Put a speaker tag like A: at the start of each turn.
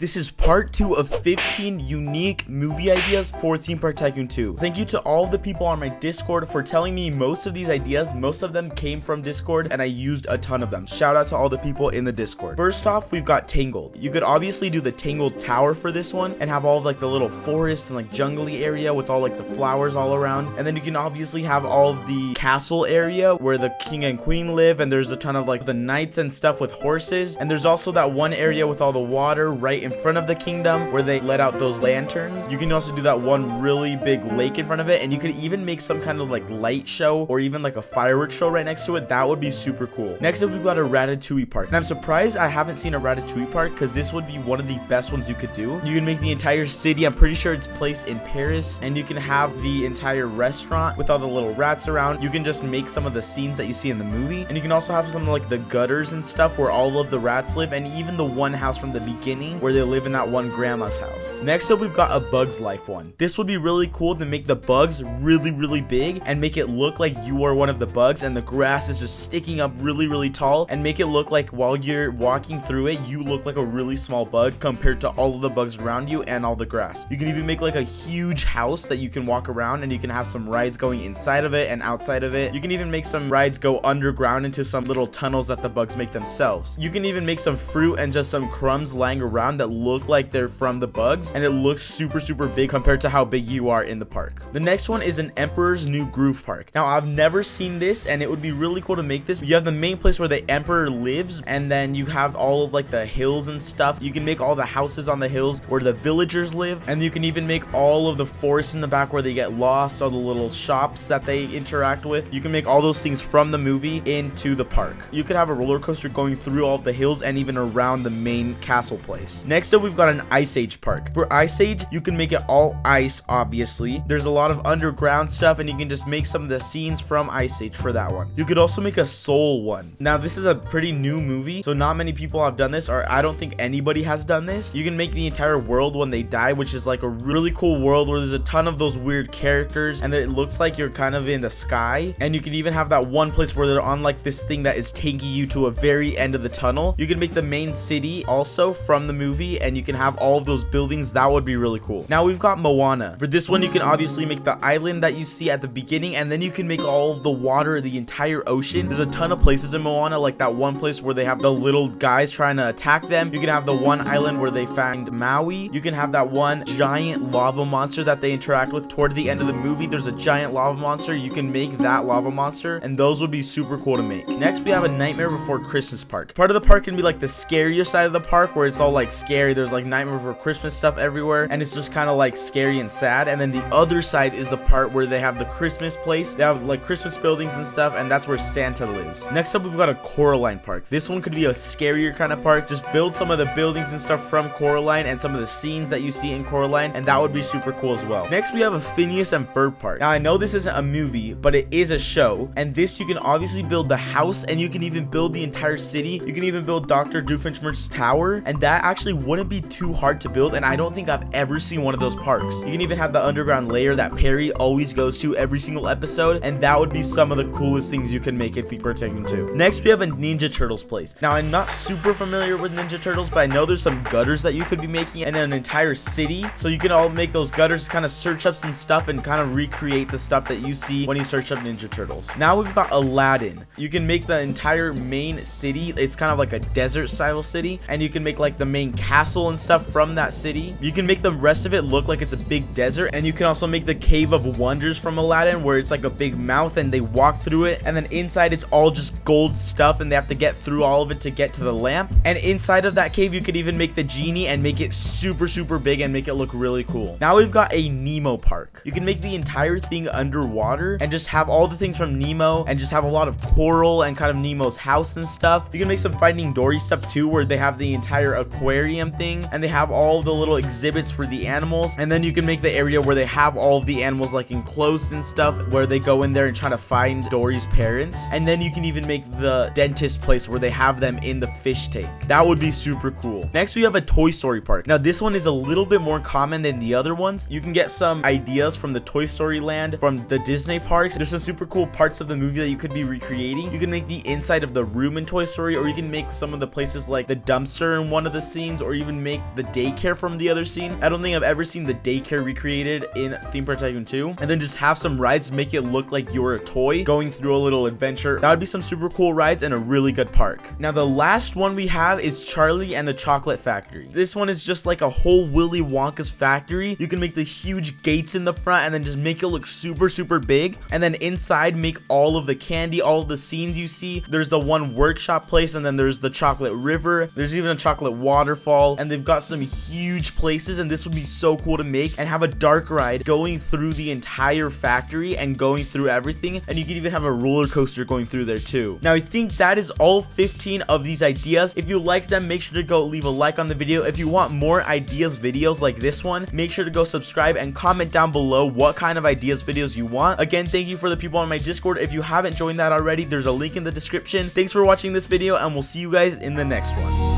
A: This is part 2 of 15 unique movie ideas for Theme Park Tycoon 2. Thank you to all of the people on my Discord for telling me most of these ideas. Most of them came from Discord and I used a ton of them. Shout out to all the people in the Discord. First off, we've got Tangled. You could obviously do the Tangled Tower for this one and have all of like the little forest and like jungly area with all like the flowers all around. And then you can obviously have all of the castle area where the king and queen live, and there's a ton of like the knights and stuff with horses. And there's also that one area with all the water right in front of the kingdom where they let out those lanterns. You can also do that one really big lake in front of it, and you could even make some kind of like light show or even like a fireworks show right next to it. That would be super cool. Next up, we've got a Ratatouille park, and I'm surprised I haven't seen a Ratatouille park because this would be one of the best ones you could do. You can make the entire city. I'm pretty sure it's placed in Paris, and you can have the entire restaurant with all the little rats around. You can just make some of the scenes that you see in the movie, and you can also have some like the gutters and stuff where all of the rats live, and even the one house from the beginning where they live in that one grandma's house. Next up, we've got a Bugs Life one. This would be really cool to make the bugs really big and make it look like you are one of the bugs and the grass is just sticking up really tall, and make it look like while you're walking through it, you look like a really small bug compared to all of the bugs around you and all the grass. You can even make like a huge house that you can walk around, and you can have some rides going inside of it and outside of it. You can even make some rides go underground into some little tunnels that the bugs make themselves. You can even make some fruit and just some crumbs lying around that look like they're from the bugs, and it looks super big compared to how big you are in the park. The next one is an Emperor's New Groove park. Now, I've never seen this, and it would be really cool to make this. You have the main place where the emperor lives, and then you have all of like the hills and stuff. You can make all the houses on the hills where the villagers live, and you can even make all of the forests in the back where they get lost, all the little shops that they interact with. You can make all those things from the movie into the park. You could have a roller coaster going through all of the hills and even around the main castle place. Next up, we've got an Ice Age park. For Ice Age, you can make it all ice, obviously. There's a lot of underground stuff, and you can just make some of the scenes from Ice Age for that one. You could also make a Soul one. Now, this is a pretty new movie, so not many people have done this, or I don't think anybody has done this. You can make the entire world when they die, which is like a really cool world where there's a ton of those weird characters, and it looks like you're kind of in the sky. And you can even have that one place where they're on like this thing that is taking you to a very end of the tunnel. You can make the main city also from the movie, and you can have all of those buildings. That would be really cool. Now, we've got Moana. For this one, you can obviously make the island that you see at the beginning, and then you can make all of the water, the entire ocean. There's a ton of places in Moana, like that one place where they have the little guys trying to attack them. You can have the one island where they find Maui. You can have that one giant lava monster that they interact with toward the end of the movie. There's a giant lava monster. You can make that lava monster, and those would be super cool to make. Next, we have a Nightmare Before Christmas park. Part of the park can be like the scarier side of the park where it's all like scary. There's like Nightmare Before Christmas stuff everywhere, and it's just kind of like scary and sad. And then the other side is the part where they have the Christmas place. They have like Christmas buildings and stuff, and that's where Santa lives. Next up, we've got a Coraline park. This one could be a scarier kind of park. Just build some of the buildings and stuff from Coraline and some of the scenes that you see in Coraline, and that would be super cool as well. Next, we have a Phineas and Ferb park. Now, I know this isn't a movie, but it is a show, and this you can obviously build the house, and you can even build the entire city. You can even build Dr. Doofenshmirtz's tower, and that actually wouldn't be too hard to build, and I don't think I've ever seen one of those parks. You can even have the underground layer that Perry always goes to every single episode, and that would be some of the coolest things you can make in Theme Park Tycoon 2. Next, we have a Ninja Turtles place. Now, I'm not super familiar with Ninja Turtles, but I know there's some gutters that you could be making and an entire city, so you can all make those gutters, kind of search up some stuff and kind of recreate the stuff that you see when you search up Ninja Turtles. Now, we've got Aladdin. You can make the entire main city. It's kind of like a desert style city, and you can make like the main castle and stuff from that city. You can make the rest of it look like it's a big desert, and you can also make the Cave of Wonders from Aladdin where it's like a big mouth and they walk through it, and then inside it's all just gold stuff, and they have to get through all of it to get to the lamp. And inside of that cave, you could even make the genie and make it super big and make it look really cool. Now, we've got a Nemo Park. You can make the entire thing underwater and just have all the things from Nemo, and just have a lot of coral and kind of Nemo's house and stuff. You can make some Finding Dory stuff too, where they have the entire aquarium thing, and they have all of the little exhibits for the animals. And then you can make the area where they have all of the animals like enclosed and stuff, where they go in there and try to find Dory's parents. And then you can even make the dentist place where they have them in the fish tank. That would be super cool. Next, we have a Toy Story park. Now, this one is a little bit more common than the other ones. You can get some ideas from the Toy Story land, from the Disney parks. There's some super cool parts of the movie that you could be recreating. You can make the inside of the room in Toy Story, or you can make some of the places like the dumpster in one of the scenes, or or even make the daycare from the other scene. I don't think I've ever seen the daycare recreated in Theme Park Tycoon 2. And then just have some rides, make it look like you're a toy going through a little adventure. That would be some super cool rides and a really good park. Now the last one we have is Charlie and the Chocolate Factory. This one is just like a whole Willy Wonka's factory. You can make the huge gates in the front and then just make it look super big, and then inside make all of the candy, all of the scenes you see. There's the one workshop place, and then there's the chocolate river. There's even a chocolate waterfall, and they've got some huge places, and this would be so cool to make and have a dark ride going through the entire factory and going through everything, and you can even have a roller coaster going through there too. Now I think that is all 15 of these ideas. If you like them, make sure to go leave a like on the video. If you want more ideas videos like this one, make sure to go subscribe and comment down below what kind of ideas videos you want. Again, thank you for the people on my Discord. If you haven't joined that already, there's a link in the description. Thanks for watching this video, and we'll see you guys in the next one.